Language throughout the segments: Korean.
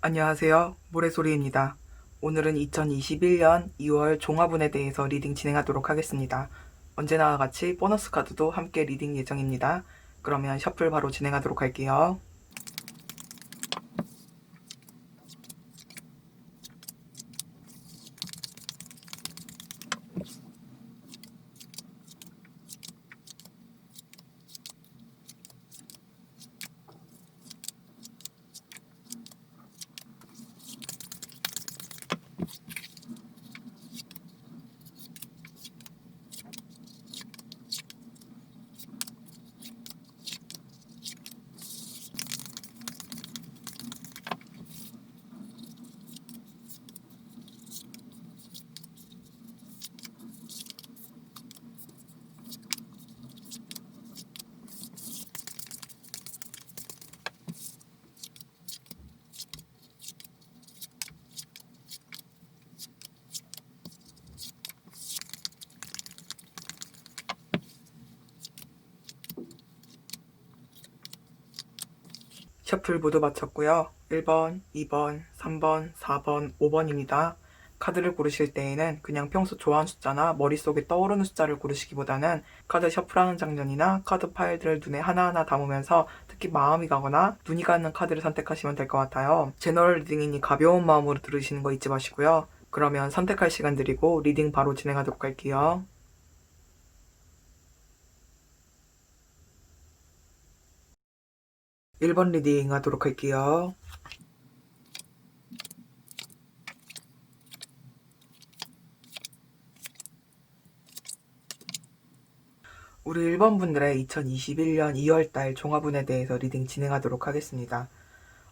안녕하세요. 모래소리입니다. 오늘은 2021년 2월 종합운에 대해서 리딩 진행하도록 하겠습니다. 언제나와 같이 보너스 카드도 함께 리딩 예정입니다. 그러면 셔플 바로 진행하도록 할게요. 셔플 모두 마쳤고요. 1번, 2번, 3번, 4번, 5번입니다. 카드를 고르실 때에는 그냥 평소 좋아하는 숫자나 머릿속에 떠오르는 숫자를 고르시기보다는 카드 셔플하는 장면이나 카드 파일들을 눈에 하나하나 담으면서 특히 마음이 가거나 눈이 가는 카드를 선택하시면 될 것 같아요. 제너럴 리딩이니 가벼운 마음으로 들으시는 거 잊지 마시고요. 그러면 선택할 시간 드리고 리딩 바로 진행하도록 할게요. 1번 리딩 하도록 할게요. 우리 1번 분들의 2021년 2월달 종합운에 대해서 리딩 진행하도록 하겠습니다.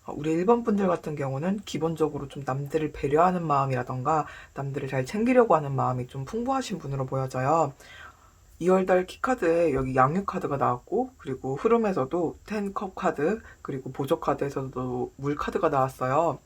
우리 1번 분들 같은 경우는 기본적으로 좀 남들을 배려하는 마음이라던가 남들을 잘 챙기려고 하는 마음이 좀 풍부하신 분으로 보여져요. 2월달 키카드에 여기 양육 카드가 나왔고, 그리고 흐름에서도 10컵 카드, 그리고 보조 카드에서도 물 카드가 나왔어요.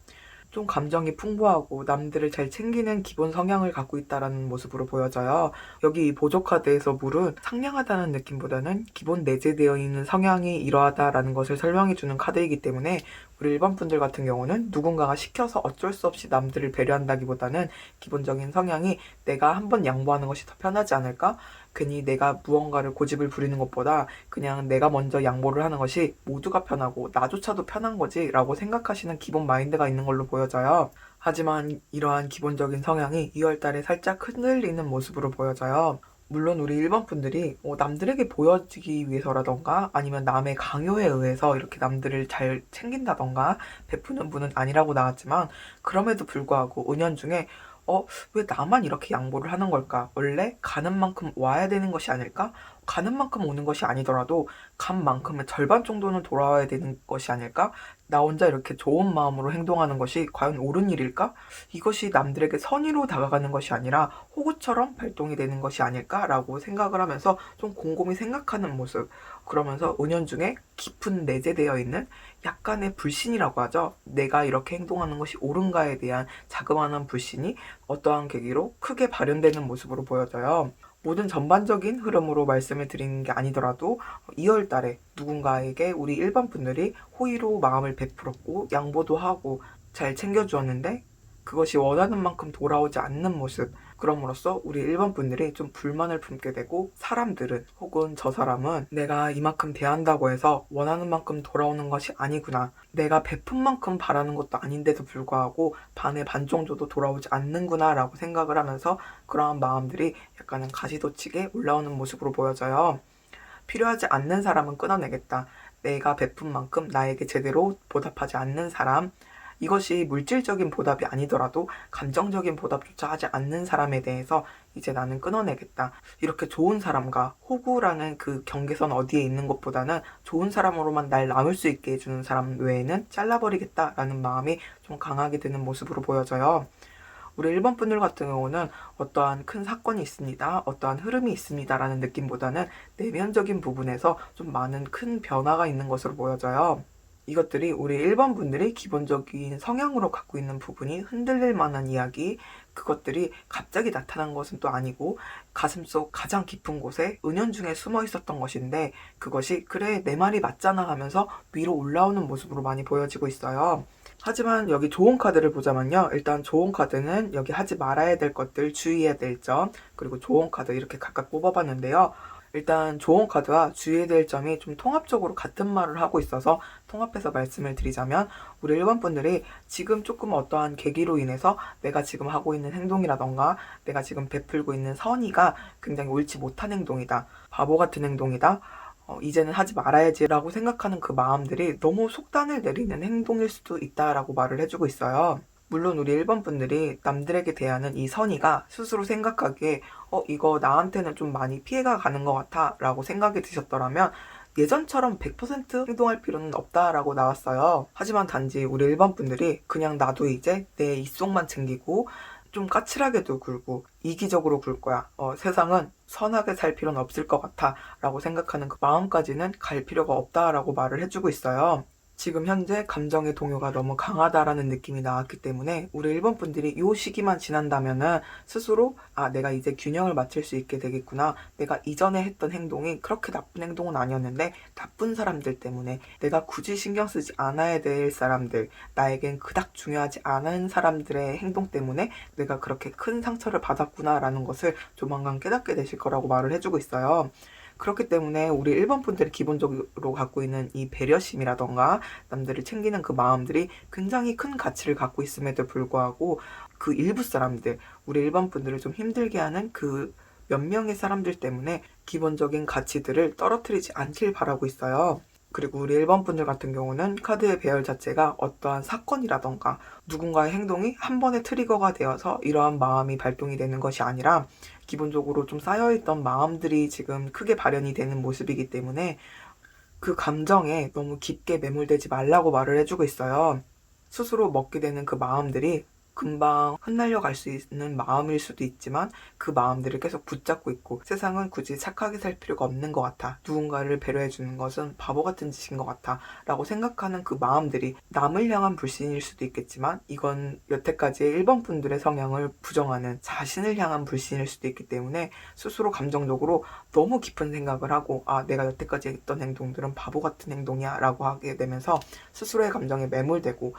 좀 감정이 풍부하고 남들을 잘 챙기는 기본 성향을 갖고 있다는 모습으로 보여져요. 여기 이 보조 카드에서 물은 상냥하다는 느낌보다는 기본 내재되어 있는 성향이 이러하다라는 것을 설명해주는 카드이기 때문에 우리 일반 분들 같은 경우는 누군가가 시켜서 어쩔 수 없이 남들을 배려한다기보다는 기본적인 성향이 내가 한번 양보하는 것이 더 편하지 않을까? 괜히 내가 무언가를 고집을 부리는 것보다 그냥 내가 먼저 양보를 하는 것이 모두가 편하고 나조차도 편한 거지 라고 생각하시는 기본 마인드가 있는 걸로 보여져요. 하지만 이러한 기본적인 성향이 2월달에 살짝 흔들리는 모습으로 보여져요. 물론 우리 일반 분들이 남들에게 보여지기 위해서라던가 아니면 남의 강요에 의해서 이렇게 남들을 잘 챙긴다던가 베푸는 분은 아니라고 나왔지만 그럼에도 불구하고 은연중에 왜 나만 이렇게 양보를 하는 걸까? 원래 가는 만큼 와야 되는 것이 아닐까? 가는 만큼 오는 것이 아니더라도 간 만큼의 절반 정도는 돌아와야 되는 것이 아닐까? 나 혼자 이렇게 좋은 마음으로 행동하는 것이 과연 옳은 일일까? 이것이 남들에게 선의로 다가가는 것이 아니라 호구처럼 발동이 되는 것이 아닐까라고 생각을 하면서 좀 곰곰이 생각하는 모습. 그러면서 은연중에 깊은 내재되어 있는 약간의 불신이라고 하죠. 내가 이렇게 행동하는 것이 옳은가에 대한 자그마한 불신이 어떠한 계기로 크게 발현되는 모습으로 보여져요. 모든 전반적인 흐름으로 말씀을 드리는 게 아니더라도 2월 달에 누군가에게 우리 일반 분들이 호의로 마음을 베풀었고 양보도 하고 잘 챙겨주었는데 그것이 원하는 만큼 돌아오지 않는 모습. 그럼으로써 우리 일반 분들이 좀 불만을 품게 되고 사람들은 혹은 저 사람은 내가 이만큼 대한다고 해서 원하는 만큼 돌아오는 것이 아니구나. 내가 베푼 만큼 바라는 것도 아닌데도 불구하고 반의 반 정도도 돌아오지 않는구나 라고 생각을 하면서 그러한 마음들이 약간은 가시돋치게 올라오는 모습으로 보여져요. 필요하지 않는 사람은 끊어내겠다. 내가 베푼 만큼 나에게 제대로 보답하지 않는 사람, 이것이 물질적인 보답이 아니더라도 감정적인 보답조차 하지 않는 사람에 대해서 이제 나는 끊어내겠다. 이렇게 좋은 사람과 호구라는 그 경계선 어디에 있는 것보다는 좋은 사람으로만 날 남을 수 있게 해주는 사람 외에는 잘라버리겠다라는 마음이 좀 강하게 되는 모습으로 보여져요. 우리 일본 분들 같은 경우는 어떠한 큰 사건이 있습니다. 어떠한 흐름이 있습니다. 라는 느낌보다는 내면적인 부분에서 좀 많은 큰 변화가 있는 것으로 보여져요. 이것들이 우리 일반 분들이 기본적인 성향으로 갖고 있는 부분이 흔들릴 만한 이야기, 그것들이 갑자기 나타난 것은 또 아니고 가슴속 가장 깊은 곳에 은연중에 숨어 있었던 것인데 그것이 그래 내 말이 맞잖아 하면서 위로 올라오는 모습으로 많이 보여지고 있어요. 하지만 여기 좋은 카드를 보자면요. 일단 좋은 카드는 여기 하지 말아야 될 것들, 주의해야 될 점, 그리고 좋은 카드 이렇게 각각 뽑아봤는데요. 일단 좋은 카드와 주의해야 될 점이 좀 통합적으로 같은 말을 하고 있어서 통합해서 말씀을 드리자면, 우리 일반 분들이 지금 조금 어떠한 계기로 인해서 내가 지금 하고 있는 행동이라던가 내가 지금 베풀고 있는 선의가 굉장히 옳지 못한 행동이다, 바보 같은 행동이다, 이제는 하지 말아야지라고 생각하는 그 마음들이 너무 속단을 내리는 행동일 수도 있다라고 말을 해주고 있어요. 물론 우리 일본 분들이 남들에게 대하는 이 선의가 스스로 생각하기에 이거 나한테는 좀 많이 피해가 가는 것 같아 라고 생각이 드셨더라면 예전처럼 100% 행동할 필요는 없다라고 나왔어요. 하지만 단지 우리 일본 분들이 그냥 나도 이제 내 입속만 챙기고 좀 까칠하게도 굴고 이기적으로 굴 거야. 세상은 선하게 살 필요는 없을 것 같아 라고 생각하는 그 마음까지는 갈 필요가 없다라고 말을 해주고 있어요. 지금 현재 감정의 동요가 너무 강하다라는 느낌이 나왔기 때문에 우리 일본 분들이 이 시기만 지난다면은 스스로 내가 이제 균형을 맞출 수 있게 되겠구나, 내가 이전에 했던 행동이 그렇게 나쁜 행동은 아니었는데 나쁜 사람들 때문에, 내가 굳이 신경 쓰지 않아야 될 사람들, 나에겐 그닥 중요하지 않은 사람들의 행동 때문에 내가 그렇게 큰 상처를 받았구나 라는 것을 조만간 깨닫게 되실 거라고 말을 해주고 있어요. 그렇기 때문에 우리 일본 분들이 기본적으로 갖고 있는 이 배려심이라던가 남들을 챙기는 그 마음들이 굉장히 큰 가치를 갖고 있음에도 불구하고, 그 일부 사람들, 우리 일본 분들을 좀 힘들게 하는 그 몇 명의 사람들 때문에 기본적인 가치들을 떨어뜨리지 않길 바라고 있어요. 그리고 우리 일본 분들 같은 경우는 카드의 배열 자체가 어떠한 사건이라던가 누군가의 행동이 한 번의 트리거가 되어서 이러한 마음이 발동이 되는 것이 아니라 기본적으로 좀 쌓여있던 마음들이 지금 크게 발현이 되는 모습이기 때문에 그 감정에 너무 깊게 매몰되지 말라고 말을 해주고 있어요. 스스로 먹게 되는 그 마음들이 금방 흩날려 갈 수 있는 마음일 수도 있지만 그 마음들을 계속 붙잡고 있고, 세상은 굳이 착하게 살 필요가 없는 것 같아, 누군가를 배려해 주는 것은 바보 같은 짓인 것 같아 라고 생각하는 그 마음들이 남을 향한 불신일 수도 있겠지만, 이건 여태까지의 일본 분들의 성향을 부정하는 자신을 향한 불신일 수도 있기 때문에 스스로 감정적으로 너무 깊은 생각을 하고 내가 여태까지 했던 행동들은 바보 같은 행동이야 라고 하게 되면서 스스로의 감정에 매몰되고,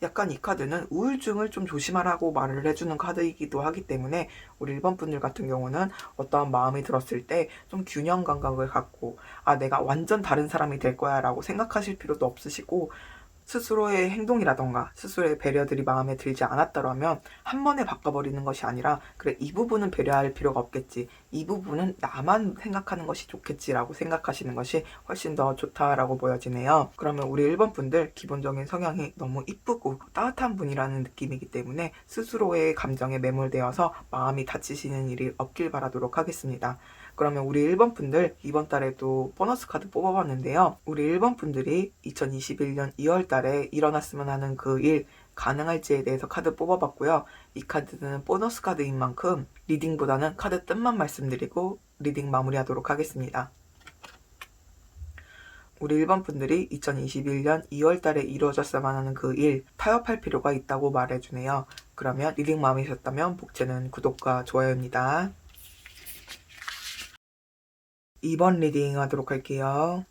약간 이 카드는 우울증을 좀 조심하라고 말을 해주는 카드이기도 하기 때문에 우리 일본 분들 같은 경우는 어떠한 마음이 들었을 때 좀 균형 감각을 갖고 내가 완전 다른 사람이 될 거야 라고 생각하실 필요도 없으시고, 스스로의 행동이라던가 스스로의 배려들이 마음에 들지 않았더라면 한 번에 바꿔버리는 것이 아니라, 그래 이 부분은 배려할 필요가 없겠지, 이 부분은 나만 생각하는 것이 좋겠지라고 생각하시는 것이 훨씬 더 좋다라고 보여지네요. 그러면 우리 1번 분들 기본적인 성향이 너무 이쁘고 따뜻한 분이라는 느낌이기 때문에 스스로의 감정에 매몰되어서 마음이 다치시는 일이 없길 바라도록 하겠습니다. 그러면 우리 1번 분들 이번 달에도 보너스 카드 뽑아봤는데요. 우리 1번 분들이 2021년 2월 달에 일어났으면 하는 그 일 가능할지에 대해서 카드 뽑아봤고요. 이 카드는 보너스 카드인 만큼 리딩보다는 카드 뜻만 말씀드리고 리딩 마무리하도록 하겠습니다. 우리 1번 분들이 2021년 2월 달에 이루어졌으면 하는 그 일 타협할 필요가 있다고 말해주네요. 그러면 리딩 마음이셨다면 복제는 구독과 좋아요입니다. 2번 리딩 하도록 할게요.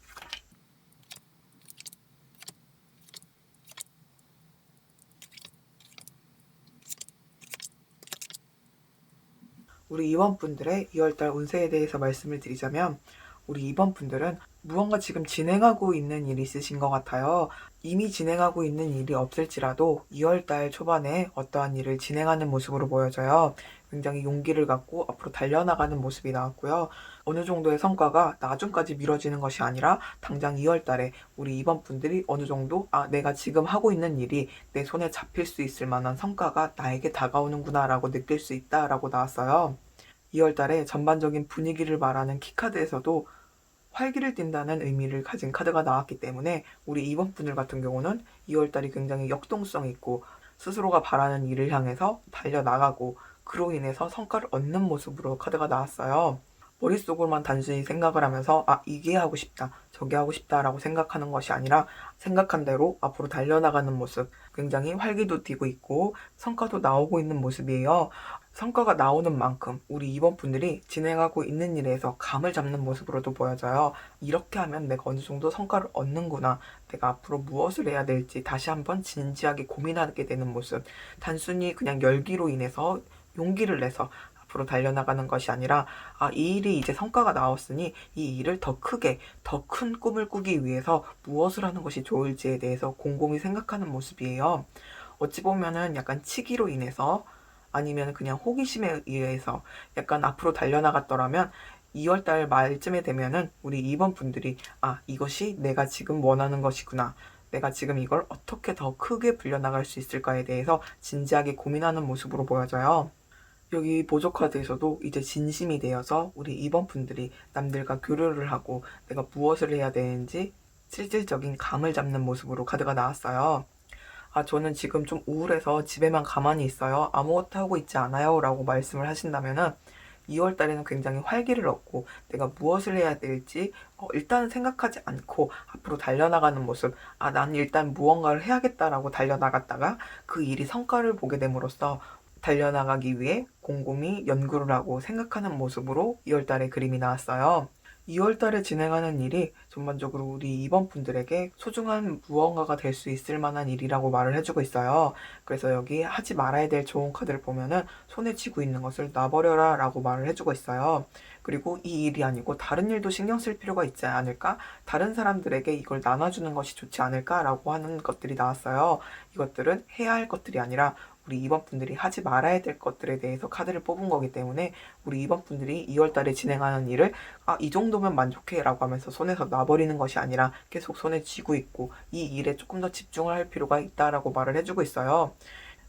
우리 2번 분들의 2월달 운세에 대해서 말씀을 드리자면, 우리 2번 분들은 무언가 지금 진행하고 있는 일이 있으신 것 같아요. 이미 진행하고 있는 일이 없을지라도 2월달 초반에 어떠한 일을 진행하는 모습으로 보여져요. 굉장히 용기를 갖고 앞으로 달려나가는 모습이 나왔고요. 어느 정도의 성과가 나중까지 미뤄지는 것이 아니라 당장 2월달에 우리 2번 분들이 어느 정도 내가 지금 하고 있는 일이 내 손에 잡힐 수 있을 만한 성과가 나에게 다가오는구나 라고 느낄 수 있다라고 나왔어요. 2월달에 전반적인 분위기를 말하는 키카드에서도 활기를 띈다는 의미를 가진 카드가 나왔기 때문에 우리 2번 분들 같은 경우는 2월달이 굉장히 역동성 있고 스스로가 바라는 일을 향해서 달려나가고 그로 인해서 성과를 얻는 모습으로 카드가 나왔어요. 머릿속으로만 단순히 생각을 하면서 이게 하고 싶다, 저게 하고 싶다라고 생각하는 것이 아니라 생각한 대로 앞으로 달려나가는 모습, 굉장히 활기도 띠고 있고 성과도 나오고 있는 모습이에요. 성과가 나오는 만큼 우리 임원분들이 진행하고 있는 일에서 감을 잡는 모습으로도 보여져요. 이렇게 하면 내가 어느 정도 성과를 얻는구나. 내가 앞으로 무엇을 해야 될지 다시 한번 진지하게 고민하게 되는 모습. 단순히 그냥 열기로 인해서 용기를 내서 앞으로 달려나가는 것이 아니라 이 일이 이제 성과가 나왔으니 이 일을 더 크게, 더 큰 꿈을 꾸기 위해서 무엇을 하는 것이 좋을지에 대해서 곰곰이 생각하는 모습이에요. 어찌 보면은 약간 치기로 인해서 아니면 그냥 호기심에 의해서 약간 앞으로 달려나갔더라면 2월달 말쯤에 되면은 우리 임원분들이 이것이 내가 지금 원하는 것이구나. 내가 지금 이걸 어떻게 더 크게 불려나갈 수 있을까에 대해서 진지하게 고민하는 모습으로 보여져요. 여기 보조 카드에서도 이제 진심이 되어서 우리 임원분들이 남들과 교류를 하고 내가 무엇을 해야 되는지 실질적인 감을 잡는 모습으로 카드가 나왔어요. 저는 지금 좀 우울해서 집에만 가만히 있어요. 아무것도 하고 있지 않아요. 라고 말씀을 하신다면은 2월 달에는 굉장히 활기를 얻고 내가 무엇을 해야 될지 일단 생각하지 않고 앞으로 달려나가는 모습. 난 일단 무언가를 해야겠다라고 달려나갔다가 그 일이 성과를 보게 됨으로써 달려나가기 위해 곰곰이 연구를 하고 생각하는 모습으로 2월 달에 그림이 나왔어요. 2월 달에 진행하는 일이 전반적으로 우리 임원분들에게 소중한 무언가가 될 수 있을 만한 일이라고 말을 해주고 있어요. 그래서 여기 하지 말아야 될 좋은 카드를 보면은 손에 쥐고 있는 것을 놔버려라 라고 말을 해주고 있어요. 그리고 이 일이 아니고 다른 일도 신경 쓸 필요가 있지 않을까? 다른 사람들에게 이걸 나눠주는 것이 좋지 않을까? 라고 하는 것들이 나왔어요. 이것들은 해야 할 것들이 아니라 우리 임원분들이 하지 말아야 될 것들에 대해서 카드를 뽑은 거기 때문에 우리 임원분들이 2월 달에 진행하는 일을 이 정도면 만족해 라고 하면서 손에서 놔버리는 것이 아니라 계속 손에 쥐고 있고 이 일에 조금 더 집중을 할 필요가 있다라고 말을 해주고 있어요.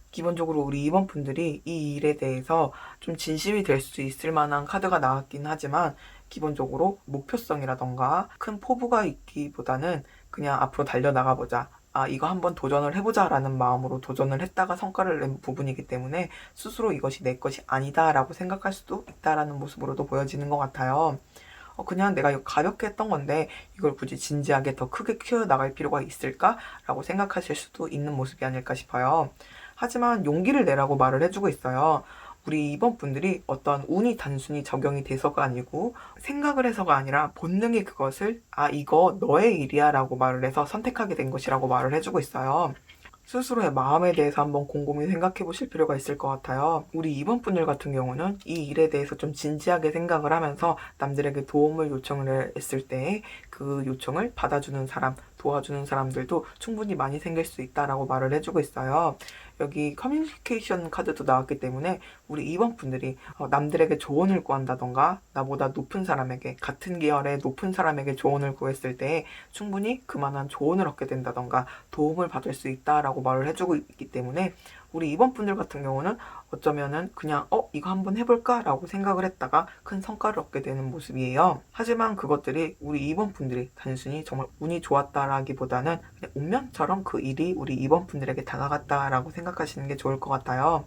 기본적으로 우리 임원분들이 이 일에 대해서 좀 진심이 될 수 있을 만한 카드가 나왔긴 하지만 기본적으로 목표성이라던가 큰 포부가 있기보다는 그냥 앞으로 달려나가보자. 이거 한번 도전을 해보자 라는 마음으로 도전을 했다가 성과를 낸 부분이기 때문에 스스로 이것이 내 것이 아니다 라고 생각할 수도 있다라는 모습으로도 보여지는 것 같아요. 그냥 내가 이거 가볍게 했던 건데 이걸 굳이 진지하게 더 크게 키워나갈 필요가 있을까? 라고 생각하실 수도 있는 모습이 아닐까 싶어요. 하지만 용기를 내라고 말을 해주고 있어요. 우리 이번 분들이 어떤 운이 단순히 적용이 돼서가 아니고 생각을 해서가 아니라 본능이 그것을 이거 너의 일이야 라고 말을 해서 선택하게 된 것이라고 말을 해주고 있어요. 스스로의 마음에 대해서 한번 곰곰이 생각해 보실 필요가 있을 것 같아요. 우리 이번 분들 같은 경우는 이 일에 대해서 좀 진지하게 생각을 하면서 남들에게 도움을 요청을 했을 때 그 요청을 받아주는 사람, 도와주는 사람들도 충분히 많이 생길 수 있다라고 말을 해주고 있어요. 여기 커뮤니케이션 카드도 나왔기 때문에 우리 이번 분들이 남들에게 조언을 구한다던가 나보다 높은 사람에게 같은 계열의 높은 사람에게 조언을 구했을 때 충분히 그만한 조언을 얻게 된다던가 도움을 받을 수 있다라고 말을 해주고 있기 때문에 우리 이번 분들 같은 경우는 어쩌면은 그냥 이거 한번 해볼까? 라고 생각을 했다가 큰 성과를 얻게 되는 모습이에요. 하지만 그것들이 우리 이번 분들이 단순히 정말 운이 좋았다라기보다는 그냥 운명처럼 그 일이 우리 이번 분들에게 다가갔다라고 생각하시는 게 좋을 것 같아요.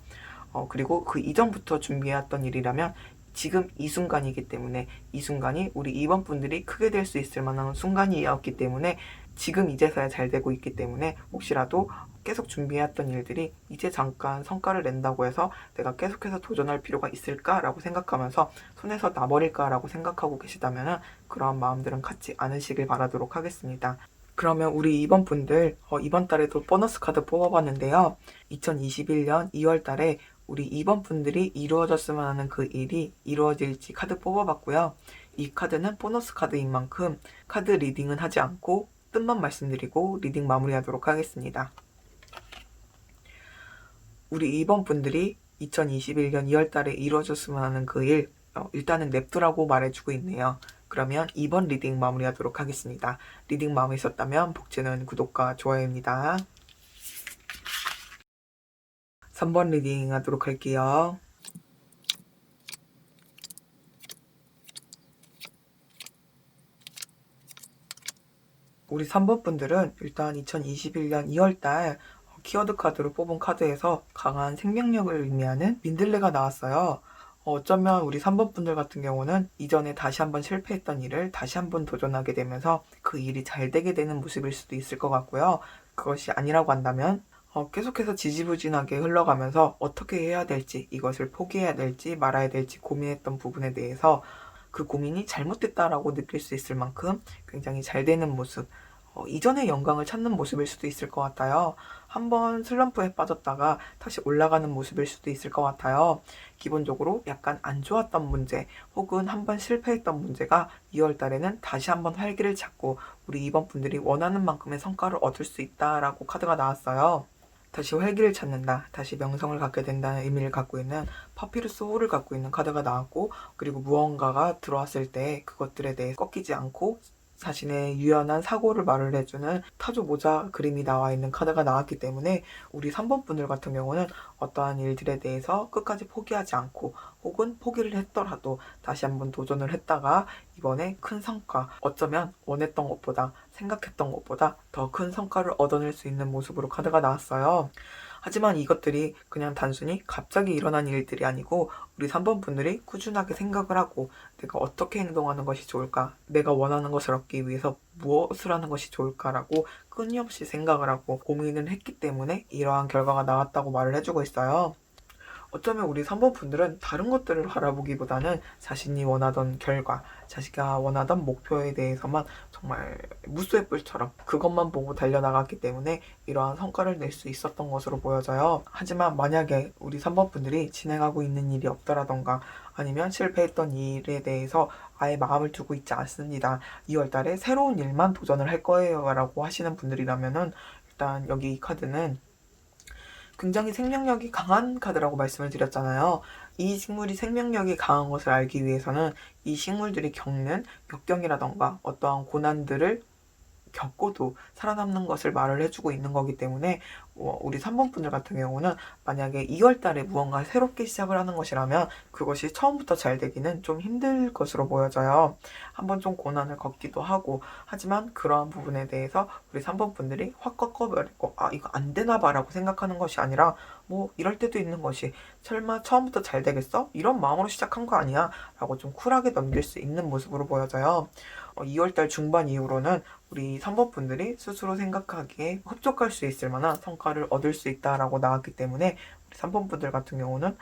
그리고 그 이전부터 준비해왔던 일이라면 지금 이 순간이기 때문에 이 순간이 우리 이번 분들이 크게 될 수 있을 만한 순간이었기 때문에 지금 이제서야 잘 되고 있기 때문에 혹시라도 계속 준비해왔던 일들이 이제 잠깐 성과를 낸다고 해서 내가 계속해서 도전할 필요가 있을까라고 생각하면서 손에서 놔버릴까라고 생각하고 계시다면 그런 마음들은 갖지 않으시길 바라도록 하겠습니다. 그러면 우리 이번 분들 이번 달에도 보너스 카드 뽑아봤는데요. 2021년 2월 달에 우리 이번 분들이 이루어졌으면 하는 그 일이 이루어질지 카드 뽑아봤고요. 이 카드는 보너스 카드인 만큼 카드 리딩은 하지 않고 뜻만 말씀드리고 리딩 마무리하도록 하겠습니다. 우리 이번 분들이 2021년 2월 달에 이루어졌으면 하는 그 일, 일단은 냅두라고 말해주고 있네요. 그러면 2번 리딩 마무리하도록 하겠습니다. 리딩 마음에 있었다면 복제는 구독과 좋아요입니다. 3번 리딩 하도록 할게요. 우리 3번 분들은 일단 2021년 2월달 키워드 카드로 뽑은 카드에서 강한 생명력을 의미하는 민들레가 나왔어요. 어쩌면 우리 3번 분들 같은 경우는 이전에 다시 한번 실패했던 일을 다시 한번 도전하게 되면서 그 일이 잘 되게 되는 모습일 수도 있을 것 같고요. 그것이 아니라고 한다면 계속해서 지지부진하게 흘러가면서 어떻게 해야 될지, 이것을 포기해야 될지 말아야 될지 고민했던 부분에 대해서 그 고민이 잘못됐다라고 느낄 수 있을 만큼 굉장히 잘 되는 모습, 이전의 영광을 찾는 모습일 수도 있을 것 같아요. 한번 슬럼프에 빠졌다가 다시 올라가는 모습일 수도 있을 것 같아요. 기본적으로 약간 안 좋았던 문제 혹은 한번 실패했던 문제가 2월 달에는 다시 한번 활기를 찾고 우리 이번 분들이 원하는 만큼의 성과를 얻을 수 있다라고 카드가 나왔어요. 다시 활기를 찾는다, 다시 명성을 갖게 된다는 의미를 갖고 있는 파피루스 호를 갖고 있는 카드가 나왔고, 그리고 무언가가 들어왔을 때 그것들에 대해 꺾이지 않고 자신의 유연한 사고를 말을 해주는 타조 모자 그림이 나와 있는 카드가 나왔기 때문에 우리 3번 분들 같은 경우는 어떠한 일들에 대해서 끝까지 포기하지 않고 혹은 포기를 했더라도 다시 한번 도전을 했다가 이번에 큰 성과, 어쩌면 원했던 것보다 생각했던 것보다 더 큰 성과를 얻어낼 수 있는 모습으로 카드가 나왔어요. 하지만 이것들이 그냥 단순히 갑자기 일어난 일들이 아니고 우리 3번 분들이 꾸준하게 생각을 하고 내가 어떻게 행동하는 것이 좋을까? 내가 원하는 것을 얻기 위해서 무엇을 하는 것이 좋을까라고 끊임없이 생각을 하고 고민을 했기 때문에 이러한 결과가 나왔다고 말을 해주고 있어요. 어쩌면 우리 3번 분들은 다른 것들을 바라보기보다는 자신이 원하던 결과, 자기가 원하던 목표에 대해서만 정말 무수의 뿔처럼 그것만 보고 달려나갔기 때문에 이러한 성과를 낼 수 있었던 것으로 보여져요. 하지만 만약에 우리 3번 분들이 진행하고 있는 일이 없더라던가 아니면 실패했던 일에 대해서 아예 마음을 두고 있지 않습니다. 2월 달에 새로운 일만 도전을 할 거예요 라고 하시는 분들이라면은 일단 여기 이 카드는 굉장히 생명력이 강한 카드라고 말씀을 드렸잖아요. 이 식물이 생명력이 강한 것을 알기 위해서는 이 식물들이 겪는 역경이라던가 어떠한 고난들을 겪고도 살아남는 것을 말을 해주고 있는 거기 때문에 우리 3번 분들 같은 경우는 만약에 2월 달에 무언가 새롭게 시작을 하는 것이라면 그것이 처음부터 잘 되기는 좀 힘들 것으로 보여져요. 한번 좀 고난을 겪기도 하고, 하지만 그러한 부분에 대해서 우리 3번 분들이 확 꺾어버리고 이거 안 되나 봐라고 생각하는 것이 아니라 뭐 이럴 때도 있는 것이 설마 처음부터 잘 되겠어? 이런 마음으로 시작한 거 아니야? 라고 좀 쿨하게 넘길 수 있는 모습으로 보여져요. 2월달 중반 이후로는 우리 3번 분들이 스스로 생각하기에 흡족할 수 있을 만한 성과를 얻을 수 있다라고 나왔기 때문에 우리 3번 분들 같은 경우는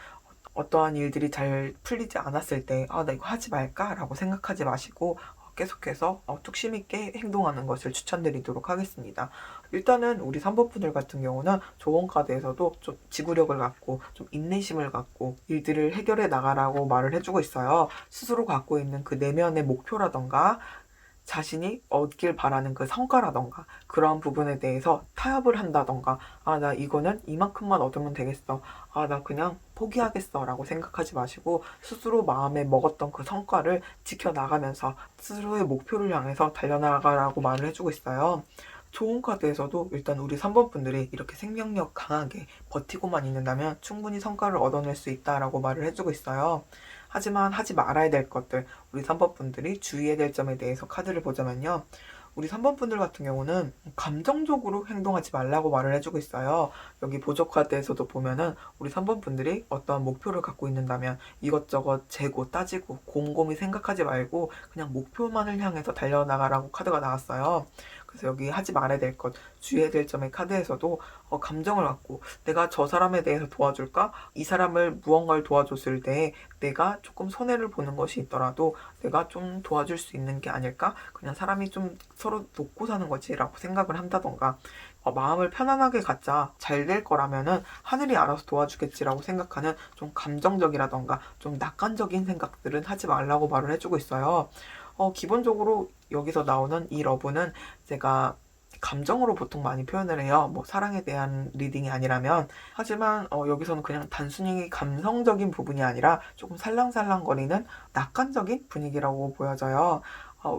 어떠한 일들이 잘 풀리지 않았을 때 나 이거 하지 말까? 라고 생각하지 마시고 계속해서 뚝심 있게 행동하는 것을 추천드리도록 하겠습니다. 일단은 우리 3번 분들 같은 경우는 조언 카드에서도 좀 지구력을 갖고 좀 인내심을 갖고 일들을 해결해 나가라고 말을 해주고 있어요. 스스로 갖고 있는 그 내면의 목표라던가 자신이 얻길 바라는 그 성과라던가 그런 부분에 대해서 타협을 한다던가 나 이거는 이만큼만 얻으면 되겠어. 나 그냥 포기하겠어 라고 생각하지 마시고 스스로 마음에 먹었던 그 성과를 지켜나가면서 스스로의 목표를 향해서 달려나가라고 말을 해주고 있어요. 좋은 카드에서도 일단 우리 3번 분들이 이렇게 생명력 강하게 버티고만 있는다면 충분히 성과를 얻어낼 수 있다라고 말을 해주고 있어요. 하지만 하지 말아야 될 것들, 우리 3번 분들이 주의해야 될 점에 대해서 카드를 보자면요. 우리 3번 분들 같은 경우는 감정적으로 행동하지 말라고 말을 해주고 있어요. 여기 보조 카드에서도 보면은 우리 3번 분들이 어떤 목표를 갖고 있는다면 이것저것 재고 따지고 곰곰이 생각하지 말고 그냥 목표만을 향해서 달려나가라고 카드가 나왔어요. 그래서 여기 하지 말아야 될 것, 주의해야 될 점의 카드에서도 감정을 갖고 내가 저 사람에 대해서 도와줄까? 이 사람을 무언가를 도와줬을 때 내가 조금 손해를 보는 것이 있더라도 내가 좀 도와줄 수 있는 게 아닐까? 그냥 사람이 좀 서로 돕고 사는 거지 라고 생각을 한다던가 마음을 편안하게 갖자, 잘 될 거라면은 하늘이 알아서 도와주겠지라고 생각하는 좀 감정적이라던가 좀 낙관적인 생각들은 하지 말라고 말을 해주고 있어요. 기본적으로 여기서 나오는 이 러브는 제가 감정으로 보통 많이 표현을 해요. 뭐 사랑에 대한 리딩이 아니라면. 하지만 여기서는 그냥 단순히 감성적인 부분이 아니라 조금 살랑살랑거리는 낙관적인 분위기라고 보여져요.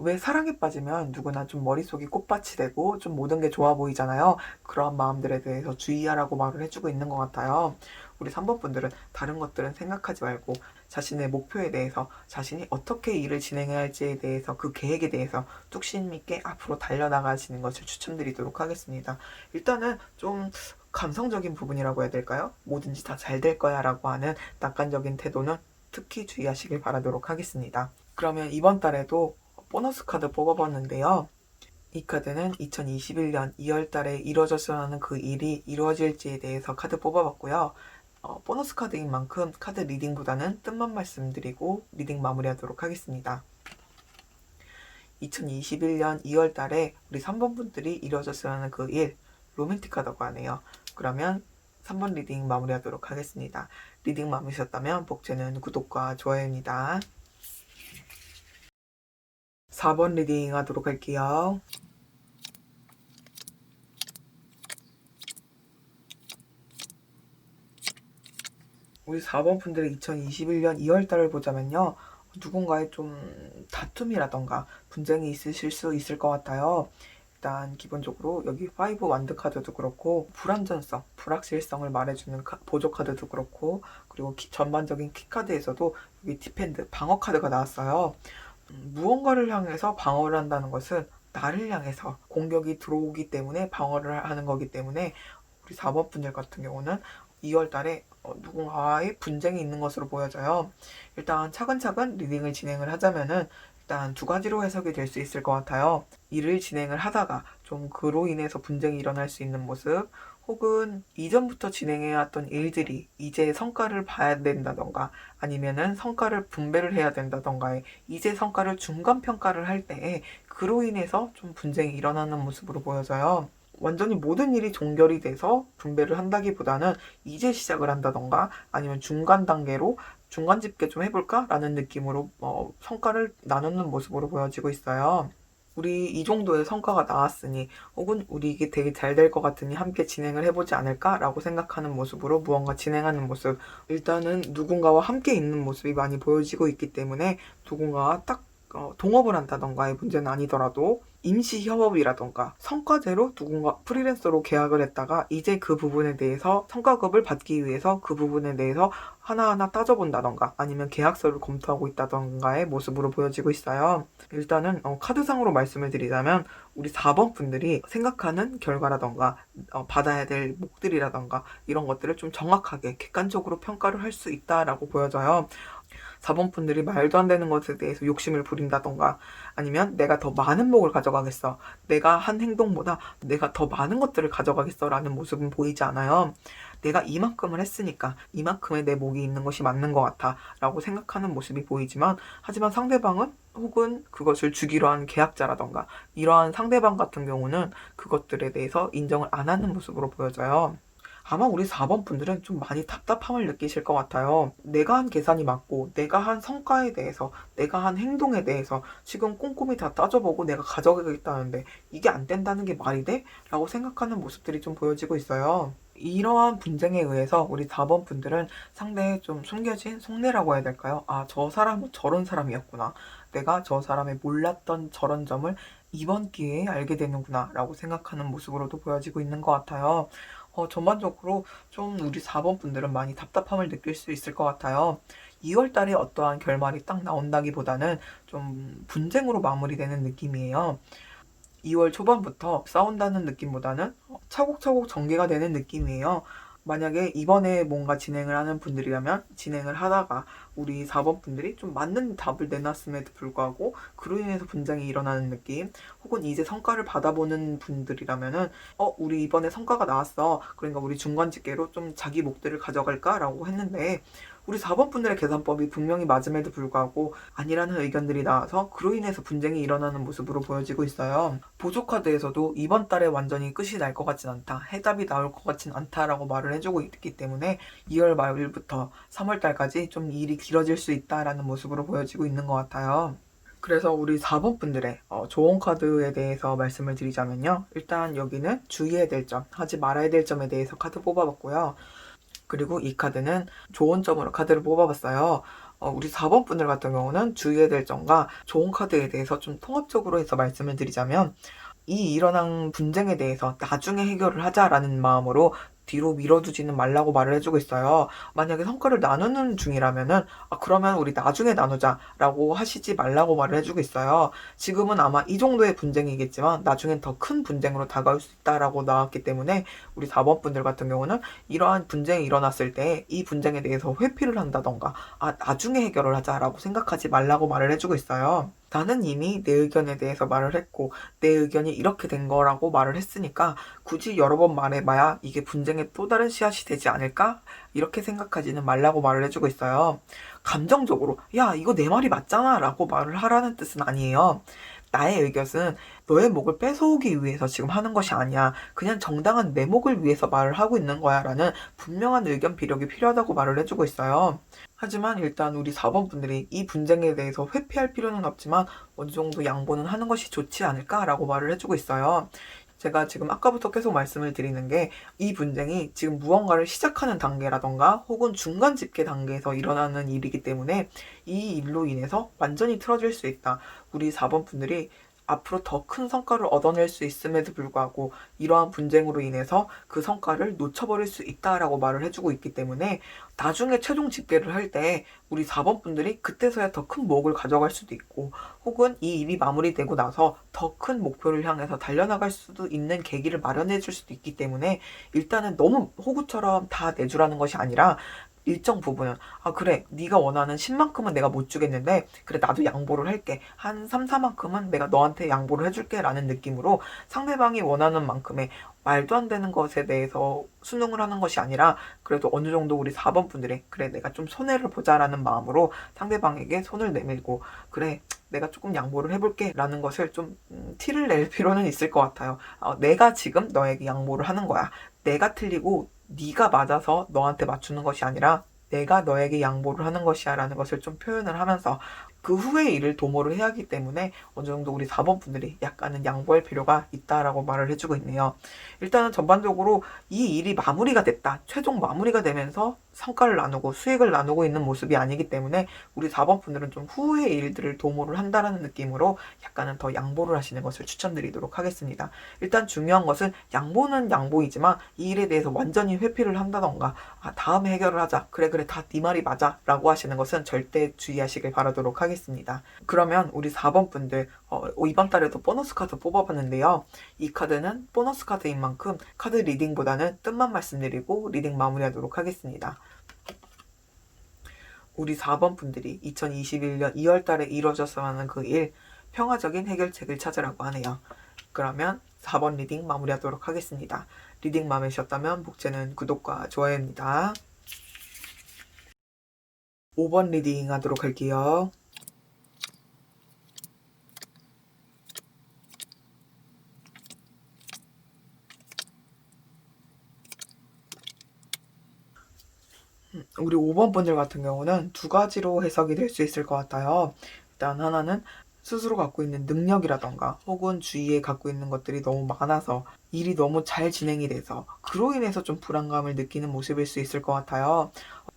왜 사랑에 빠지면 누구나 좀 머릿속이 꽃밭이 되고 좀 모든 게 좋아 보이잖아요. 그러한 마음들에 대해서 주의하라고 말을 해주고 있는 것 같아요. 우리 3번 분들은 다른 것들은 생각하지 말고 자신의 목표에 대해서 자신이 어떻게 일을 진행해야 할지에 대해서 그 계획에 대해서 뚝심 있게 앞으로 달려나가시는 것을 추천드리도록 하겠습니다. 일단은 좀 감성적인 부분이라고 해야 될까요? 뭐든지 다 잘 될 거야 라고 하는 낙관적인 태도는 특히 주의하시길 바라도록 하겠습니다. 그러면 이번 달에도 보너스 카드 뽑아봤는데요. 이 카드는 2021년 2월 달에 이루어졌어야 하는 그 일이 이루어질지에 대해서 카드 뽑아봤고요. 보너스 카드인 만큼 카드 리딩보다는 뜻만 말씀드리고 리딩 마무리하도록 하겠습니다. 2021년 2월 달에 우리 3번 분들이 이루어졌어야 하는 그 일, 로맨틱하다고 하네요. 그러면 3번 리딩 마무리하도록 하겠습니다. 리딩 마무리셨다면 복제는 구독과 좋아요입니다. 4번 리딩 하도록 할게요. 우리 4번 분들의 2021년 2월 달을 보자면요. 누군가의 좀 다툼이라던가 분쟁이 있으실 수 있을 것 같아요. 일단 기본적으로 여기 5 완드 카드도 그렇고 불안전성, 불확실성을 말해주는 보조 카드도 그렇고 그리고 전반적인 키 카드에서도 여기 디펜드, 방어 카드가 나왔어요. 무언가를 향해서 방어를 한다는 것은 나를 향해서 공격이 들어오기 때문에 방어를 하는 거기 때문에 우리 4번 분들 같은 경우는 2월 달에 누군가와의 분쟁이 있는 것으로 보여져요. 일단 차근차근 리딩을 진행을 하자면은 일단 두 가지로 해석이 될 수 있을 것 같아요. 일을 진행을 하다가 좀 그로 인해서 분쟁이 일어날 수 있는 모습, 혹은 이전부터 진행해왔던 일들이 이제 성과를 봐야 된다던가 아니면은 성과를 분배를 해야 된다던가에 이제 성과를 중간 평가를 할 때에 그로 인해서 좀 분쟁이 일어나는 모습으로 보여져요. 완전히 모든 일이 종결이 돼서 분배를 한다기보다는 이제 시작을 한다던가 아니면 중간 단계로 중간 집계 좀 해볼까? 라는 느낌으로 성과를 나누는 모습으로 보여지고 있어요. 우리 이 정도의 성과가 나왔으니 혹은 우리 이게 되게 잘 될 것 같으니 함께 진행을 해보지 않을까라고 생각하는 모습으로 무언가 진행하는 모습, 일단은 누군가와 함께 있는 모습이 많이 보여지고 있기 때문에 누군가와 딱 동업을 한다던가의 문제는 아니더라도 임시 협업이라던가 성과제로 누군가 프리랜서로 계약을 했다가 이제 그 부분에 대해서 성과급을 받기 위해서 그 부분에 대해서 하나하나 따져본다던가 아니면 계약서를 검토하고 있다던가의 모습으로 보여지고 있어요. 일단은 카드상으로 말씀을 드리자면 우리 4번 분들이 생각하는 결과라던가 받아야 될 목들이라던가 이런 것들을 좀 정확하게 객관적으로 평가를 할 수 있다라고 보여져요. 4번 분들이 말도 안 되는 것에 대해서 욕심을 부린다던가 아니면 내가 더 많은 목을 가져가겠어. 내가 한 행동보다 내가 더 많은 것들을 가져가겠어 라는 모습은 보이지 않아요. 내가 이만큼을 했으니까 이만큼의 내 목이 있는 것이 맞는 것 같아 라고 생각하는 모습이 보이지만 하지만 상대방은 혹은 그것을 주기로 한 계약자라던가 이러한 상대방 같은 경우는 그것들에 대해서 인정을 안 하는 모습으로 보여져요. 아마 우리 4번 분들은 좀 많이 답답함을 느끼실 것 같아요. 내가 한 계산이 맞고 내가 한 성과에 대해서 내가 한 행동에 대해서 지금 꼼꼼히 다 따져보고 내가 가져가겠다는데 이게 안 된다는 게 말이 돼? 라고 생각하는 모습들이 좀 보여지고 있어요. 이러한 분쟁에 의해서 우리 4번 분들은 상대의 좀 숨겨진 속내라고 해야 될까요? 아, 저 사람은 저런 사람이었구나. 내가 저 사람의 몰랐던 저런 점을 이번 기회에 알게 되는구나 라고 생각하는 모습으로도 보여지고 있는 것 같아요. 전반적으로 좀 우리 4번 분들은 많이 답답함을 느낄 수 있을 것 같아요. 2월 달에 어떠한 결말이 딱 나온다기보다는 좀 분쟁으로 마무리되는 느낌이에요. 2월 초반부터 싸운다는 느낌보다는 차곡차곡 전개가 되는 느낌이에요. 만약에 이번에 뭔가 진행을 하는 분들이라면 진행을 하다가 우리 4번 분들이 좀 맞는 답을 내놨음에도 불구하고 그로 인해서 분쟁이 일어나는 느낌, 혹은 이제 성과를 받아보는 분들이라면은 우리 이번에 성과가 나왔어. 그러니까 우리 중간 집계로 좀 자기 목들을 가져갈까라고 했는데 우리 4번 분들의 계산법이 분명히 맞음에도 불구하고 아니라는 의견들이 나와서 그로 인해서 분쟁이 일어나는 모습으로 보여지고 있어요. 보조 카드에서도 이번 달에 완전히 끝이 날 것 같진 않다, 해답이 나올 것 같진 않다라고 말을 해주고 있기 때문에 2월 말부터 3월 달까지 좀 일이 길어질 수 있다라는 모습으로 보여지고 있는 것 같아요. 그래서 우리 4번 분들의 조언 카드에 대해서 말씀을 드리자면요. 일단 여기는 주의해야 될 점, 하지 말아야 될 점에 대해서 카드 뽑아봤고요. 그리고 이 카드는 조언점으로 카드를 뽑아봤어요. 우리 4번 분들 같은 경우는 주의해야 될 점과 조언 카드에 대해서 좀 통합적으로 해서 말씀을 드리자면 이 일어난 분쟁에 대해서 나중에 해결을 하자라는 마음으로 뒤로 밀어두지는 말라고 말을 해주고 있어요. 만약에 성과를 나누는 중이라면은 그러면 우리 나중에 나누자라고 하시지 말라고 말을 해주고 있어요. 지금은 아마 이 정도의 분쟁이겠지만 나중엔 더 큰 분쟁으로 다가올 수 있다라고 나왔기 때문에 우리 4번 분들 같은 경우는 이러한 분쟁이 일어났을 때 이 분쟁에 대해서 회피를 한다던가 나중에 해결을 하자라고 생각하지 말라고 말을 해주고 있어요. 나는 이미 내 의견에 대해서 말을 했고 내 의견이 이렇게 된 거라고 말을 했으니까 굳이 여러 번 말해봐야 이게 분쟁의 또 다른 씨앗이 되지 않을까? 이렇게 생각하지는 말라고 말을 해주고 있어요. 감정적으로 야 이거 내 말이 맞잖아 라고 말을 하라는 뜻은 아니에요. 나의 의견은 너의 목을 뺏어오기 위해서 지금 하는 것이 아니야. 그냥 정당한 내 목을 위해서 말을 하고 있는 거야 라는 분명한 의견 비력이 필요하다고 말을 해주고 있어요. 하지만 일단 우리 4번 분들이 이 분쟁에 대해서 회피할 필요는 없지만 어느 정도 양보는 하는 것이 좋지 않을까라고 말을 해주고 있어요. 제가 지금 아까부터 계속 말씀을 드리는 게 이 분쟁이 지금 무언가를 시작하는 단계라던가 혹은 중간 집계 단계에서 일어나는 일이기 때문에 이 일로 인해서 완전히 틀어질 수 있다. 우리 4번 분들이 앞으로 더 큰 성과를 얻어낼 수 있음에도 불구하고 이러한 분쟁으로 인해서 그 성과를 놓쳐버릴 수 있다라고 말을 해주고 있기 때문에 나중에 최종 집계를 할 때 우리 4번 분들이 그때서야 더 큰 목을 가져갈 수도 있고 혹은 이 일이 마무리되고 나서 더 큰 목표를 향해서 달려나갈 수도 있는 계기를 마련해 줄 수도 있기 때문에 일단은 너무 호구처럼 다 내주라는 것이 아니라 일정 부분은 그래 네가 원하는 10만큼은 내가 못 주겠는데 그래 나도 양보를 할게 한 3, 4만큼은 내가 너한테 양보를 해줄게 라는 느낌으로 상대방이 원하는 만큼의 말도 안 되는 것에 대해서 순응을 하는 것이 아니라 그래도 어느 정도 우리 4번 분들이 그래 내가 좀 손해를 보자라는 마음으로 상대방에게 손을 내밀고 그래 내가 조금 양보를 해볼게 라는 것을 좀 티를 낼 필요는 있을 것 같아요. 내가 지금 너에게 양보를 하는 거야. 내가 틀리고 네가 맞아서 너한테 맞추는 것이 아니라 내가 너에게 양보를 하는 것이야 라는 것을 좀 표현을 하면서 그 후에 일을 도모를 해야 하기 때문에 어느 정도 우리 4번 분들이 약간은 양보할 필요가 있다라고 말을 해주고 있네요. 일단은 전반적으로 이 일이 마무리가 됐다. 최종 마무리가 되면서 성과를 나누고 수익을 나누고 있는 모습이 아니기 때문에 우리 4번 분들은 좀 후의 일들을 도모를 한다라는 느낌으로 약간은 더 양보를 하시는 것을 추천드리도록 하겠습니다. 일단 중요한 것은 양보는 양보이지만 이 일에 대해서 완전히 회피를 한다던가 다음에 해결을 하자. 그래 다 네 말이 맞아 라고 하시는 것은 절대 주의하시길 바라도록 하겠습니다. 그러면 우리 4번 분들 이번 달에도 보너스 카드 뽑아봤는데요. 이 카드는 보너스 카드인 만큼 카드 리딩보다는 뜻만 말씀드리고 리딩 마무리하도록 하겠습니다. 우리 4번 분들이 2021년 2월 달에 이루어졌으면 하는 그 일, 평화적인 해결책을 찾으라고 하네요. 그러면 4번 리딩 마무리하도록 하겠습니다. 리딩 마음에 드셨다면 목재는 구독과 좋아요입니다. 5번 리딩 하도록 할게요. 우리 5번 분들 같은 경우는 두 가지로 해석이 될 수 있을 것 같아요. 일단 하나는 스스로 갖고 있는 능력이라던가 혹은 주위에 갖고 있는 것들이 너무 많아서 일이 너무 잘 진행이 돼서 그로 인해서 좀 불안감을 느끼는 모습일 수 있을 것 같아요.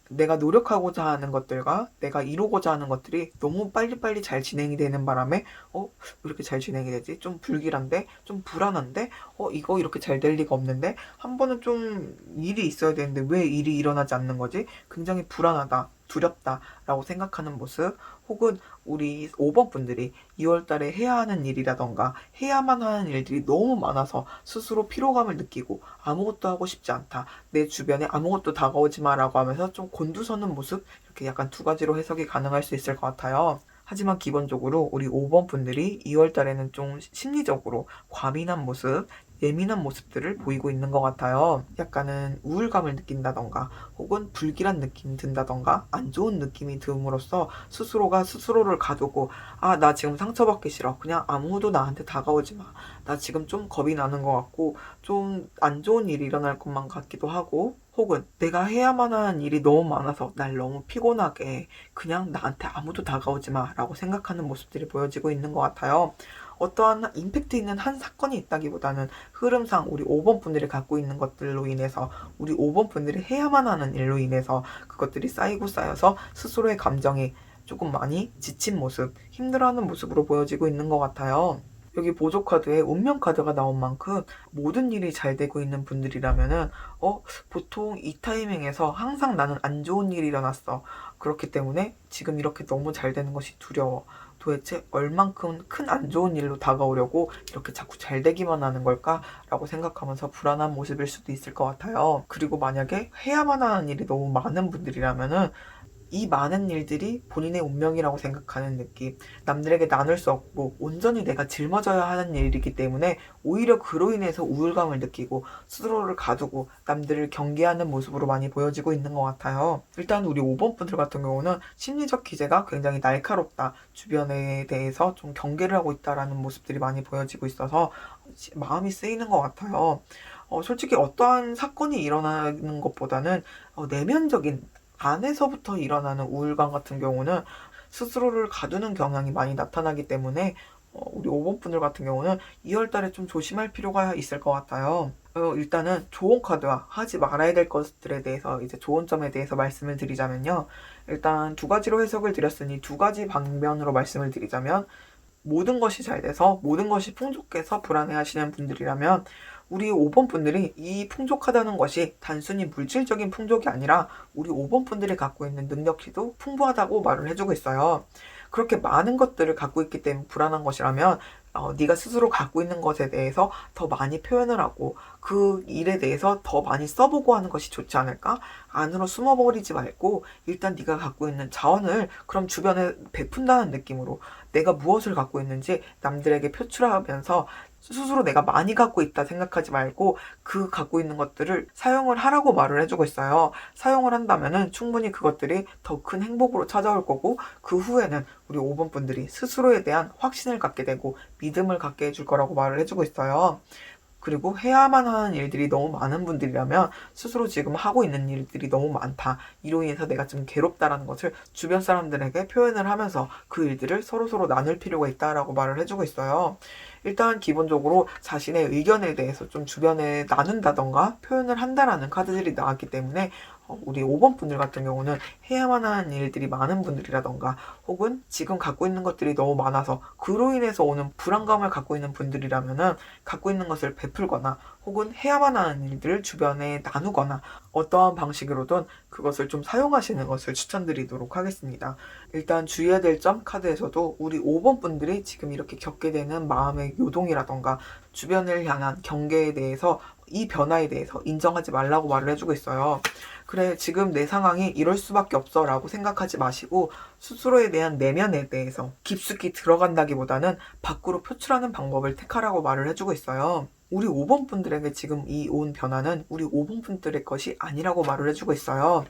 내가 노력하고자 하는 것들과 내가 이루고자 하는 것들이 너무 빨리빨리 잘 진행이 되는 바람에 왜 이렇게 잘 진행이 되지? 좀 불길한데? 좀 불안한데? 이거 이렇게 잘 될 리가 없는데? 한 번은 좀 일이 있어야 되는데 왜 일이 일어나지 않는 거지? 굉장히 불안하다. 두렵다 라고 생각하는 모습 혹은 우리 5번 분들이 2월 달에 해야 하는 일이라던가 해야만 하는 일들이 너무 많아서 스스로 피로감을 느끼고 아무것도 하고 싶지 않다. 내 주변에 아무것도 다가오지 마라고 하면서 좀 곤두서는 모습 이렇게 약간 두 가지로 해석이 가능할 수 있을 것 같아요. 하지만 기본적으로 우리 5번 분들이 2월 달에는 좀 심리적으로 과민한 모습, 예민한 모습들을 보이고 있는 것 같아요. 약간은 우울감을 느낀다던가 혹은 불길한 느낌이 든다던가 안 좋은 느낌이 듦으로써 스스로가 스스로를 가두고 나 지금 상처받기 싫어. 그냥 아무도 나한테 다가오지 마. 나 지금 좀 겁이 나는 것 같고 좀 안 좋은 일이 일어날 것만 같기도 하고 혹은 내가 해야만 하는 일이 너무 많아서 날 너무 피곤하게 해. 그냥 나한테 아무도 다가오지 마 라고 생각하는 모습들이 보여지고 있는 것 같아요. 어떠한 임팩트 있는 한 사건이 있다기보다는 흐름상 우리 5번 분들이 갖고 있는 것들로 인해서 우리 5번 분들이 해야만 하는 일로 인해서 그것들이 쌓이고 쌓여서 스스로의 감정이 조금 많이 지친 모습, 힘들어하는 모습으로 보여지고 있는 것 같아요. 여기 보조 카드에 운명 카드가 나온 만큼 모든 일이 잘 되고 있는 분들이라면은 보통 이 타이밍에서 항상 나는 안 좋은 일이 일어났어. 그렇기 때문에 지금 이렇게 너무 잘 되는 것이 두려워. 도대체 얼만큼 큰 안 좋은 일로 다가오려고 이렇게 자꾸 잘 되기만 하는 걸까? 라고 생각하면서 불안한 모습일 수도 있을 것 같아요. 그리고 만약에 해야만 하는 일이 너무 많은 분들이라면은 이 많은 일들이 본인의 운명이라고 생각하는 느낌, 남들에게 나눌 수 없고 온전히 내가 짊어져야 하는 일이기 때문에 오히려 그로 인해서 우울감을 느끼고 스스로를 가두고 남들을 경계하는 모습으로 많이 보여지고 있는 것 같아요. 일단 우리 5번 분들 같은 경우는 심리적 기제가 굉장히 날카롭다, 주변에 대해서 좀 경계를 하고 있다라는 모습들이 많이 보여지고 있어서 마음이 쓰이는 것 같아요. 솔직히 어떠한 사건이 일어나는 것보다는 내면적인 안에서부터 일어나는 우울감 같은 경우는 스스로를 가두는 경향이 많이 나타나기 때문에 우리 5번 분들 같은 경우는 2월 달에 좀 조심할 필요가 있을 것 같아요. 일단은 좋은 카드와 하지 말아야 될 것들에 대해서 이제 좋은 점에 대해서 말씀을 드리자면요. 일단 두 가지로 해석을 드렸으니 두 가지 방면으로 말씀을 드리자면, 모든 것이 잘 돼서 모든 것이 풍족해서 불안해하시는 분들이라면 우리 5번 분들이 이 풍족하다는 것이 단순히 물질적인 풍족이 아니라 우리 5번 분들이 갖고 있는 능력치도 풍부하다고 말을 해주고 있어요. 그렇게 많은 것들을 갖고 있기 때문에 불안한 것이라면 네가 스스로 갖고 있는 것에 대해서 더 많이 표현을 하고 그 일에 대해서 더 많이 써보고 하는 것이 좋지 않을까? 안으로 숨어버리지 말고 일단 네가 갖고 있는 자원을 그럼 주변에 베푼다는 느낌으로 내가 무엇을 갖고 있는지 남들에게 표출하면서 스스로 내가 많이 갖고 있다 생각하지 말고 그 갖고 있는 것들을 사용을 하라고 말을 해주고 있어요. 사용을 한다면은 충분히 그것들이 더 큰 행복으로 찾아올 거고 그 후에는 우리 5번 분들이 스스로에 대한 확신을 갖게 되고 믿음을 갖게 해줄 거라고 말을 해주고 있어요. 그리고 해야만 하는 일들이 너무 많은 분들이라면 스스로 지금 하고 있는 일들이 너무 많다, 이로 인해서 내가 좀 괴롭다라는 것을 주변 사람들에게 표현을 하면서 그 일들을 서로서로 나눌 필요가 있다라고 말을 해주고 있어요. 일단 기본적으로 자신의 의견에 대해서 좀 주변에 나눈다던가 표현을 한다라는 카드들이 나왔기 때문에 우리 5번 분들 같은 경우는 해야만 하는 일들이 많은 분들이라던가 혹은 지금 갖고 있는 것들이 너무 많아서 그로 인해서 오는 불안감을 갖고 있는 분들이라면은 갖고 있는 것을 베풀거나 혹은 해야만 하는 일들을 주변에 나누거나 어떠한 방식으로든 그것을 좀 사용하시는 것을 추천드리도록 하겠습니다. 일단 주의해야 될 점 카드에서도 우리 5번 분들이 지금 이렇게 겪게 되는 마음의 요동이라던가 주변을 향한 경계에 대해서 이 변화에 대해서 인정하지 말라고 말을 해주고 있어요. 그래, 지금 내 상황이 이럴 수밖에 없어 라고 생각하지 마시고 스스로에 대한 내면에 대해서 깊숙이 들어간다기보다는 밖으로 표출하는 방법을 택하라고 말을 해주고 있어요. 우리 5번 분들에게 지금 이 온 변화는 우리 5번 분들의 것이 아니라고 말을 해주고 있어요.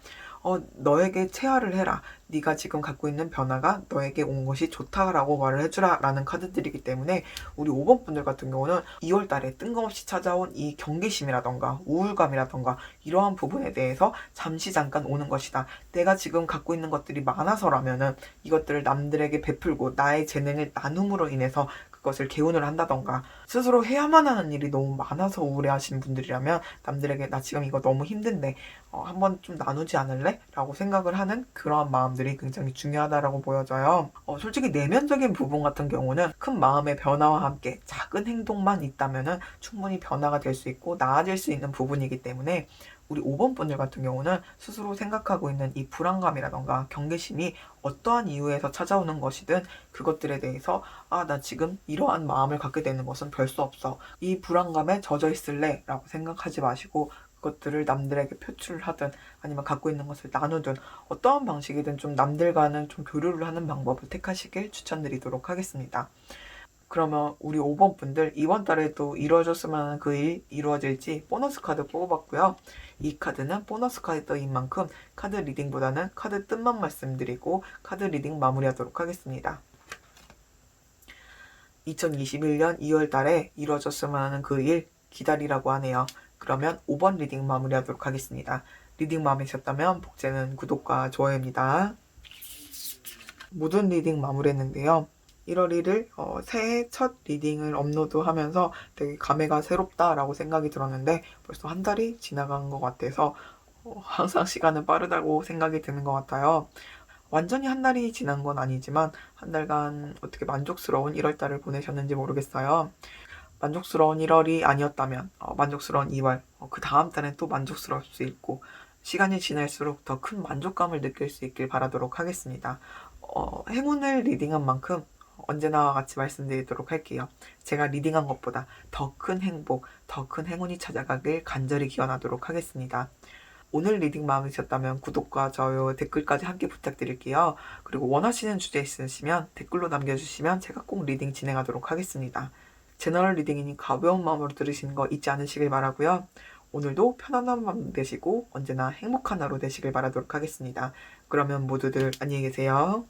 너에게 체화를 해라. 네가 지금 갖고 있는 변화가 너에게 온 것이 좋다라고 말을 해주라 라는 카드들이기 때문에 우리 5번 분들 같은 경우는 2월 달에 뜬금없이 찾아온 이 경계심이라던가 우울감이라던가 이러한 부분에 대해서 잠시 잠깐 오는 것이다. 내가 지금 갖고 있는 것들이 많아서라면은 이것들을 남들에게 베풀고 나의 재능을 나눔으로 인해서 그것을 개운을 한다던가 스스로 해야만 하는 일이 너무 많아서 우울해하시는 분들이라면 남들에게 나 지금 이거 너무 힘든데 한번 좀 나누지 않을래? 라고 생각을 하는 그러한 마음들이 굉장히 중요하다라고 보여져요. 솔직히 내면적인 부분 같은 경우는 큰 마음의 변화와 함께 작은 행동만 있다면은 충분히 변화가 될 수 있고 나아질 수 있는 부분이기 때문에 우리 5번 분들 같은 경우는 스스로 생각하고 있는 이 불안감이라던가 경계심이 어떠한 이유에서 찾아오는 것이든 그것들에 대해서 나 지금 이러한 마음을 갖게 되는 것은 별 수 없어. 이 불안감에 젖어 있을래? 라고 생각하지 마시고 그것들을 남들에게 표출을 하든 아니면 갖고 있는 것을 나누든 어떠한 방식이든 좀 남들과는 좀 교류를 하는 방법을 택하시길 추천드리도록 하겠습니다. 그러면 우리 5번 분들 이번 달에도 이루어졌으면 하는 그 일 이루어질지 보너스 카드 뽑아봤고요. 이 카드는 보너스 카드인 만큼 카드 리딩보다는 카드 뜻만 말씀드리고 카드 리딩 마무리하도록 하겠습니다. 2021년 2월 달에 이루어졌으면 하는 그 일 기다리라고 하네요. 그러면 5번 리딩 마무리하도록 하겠습니다. 리딩 마음에 드셨다면 복제는 구독과 좋아요입니다. 모든 리딩 마무리했는데요. 1월 1일 새해 첫 리딩을 업로드하면서 되게 감회가 새롭다라고 생각이 들었는데 벌써 한 달이 지나간 것 같아서 항상 시간은 빠르다고 생각이 드는 것 같아요. 완전히 한 달이 지난 건 아니지만 한 달간 어떻게 만족스러운 1월달을 보내셨는지 모르겠어요. 만족스러운 1월이 아니었다면 만족스러운 2월, 그 다음 달엔 또 만족스러울 수 있고 시간이 지날수록 더 큰 만족감을 느낄 수 있길 바라도록 하겠습니다. 행운을 리딩한 만큼 언제나와 같이 말씀드리도록 할게요. 제가 리딩한 것보다 더 큰 행복, 더 큰 행운이 찾아가길 간절히 기원하도록 하겠습니다. 오늘 리딩 마음에 드셨다면 구독과 좋아요, 댓글까지 함께 부탁드릴게요. 그리고 원하시는 주제 있으시면 댓글로 남겨주시면 제가 꼭 리딩 진행하도록 하겠습니다. 제너럴 리딩이니 가벼운 마음으로 들으시는 거 잊지 않으시길 바라고요. 오늘도 편안한 밤 되시고 언제나 행복한 하루 되시길 바라도록 하겠습니다. 그러면 모두들 안녕히 계세요.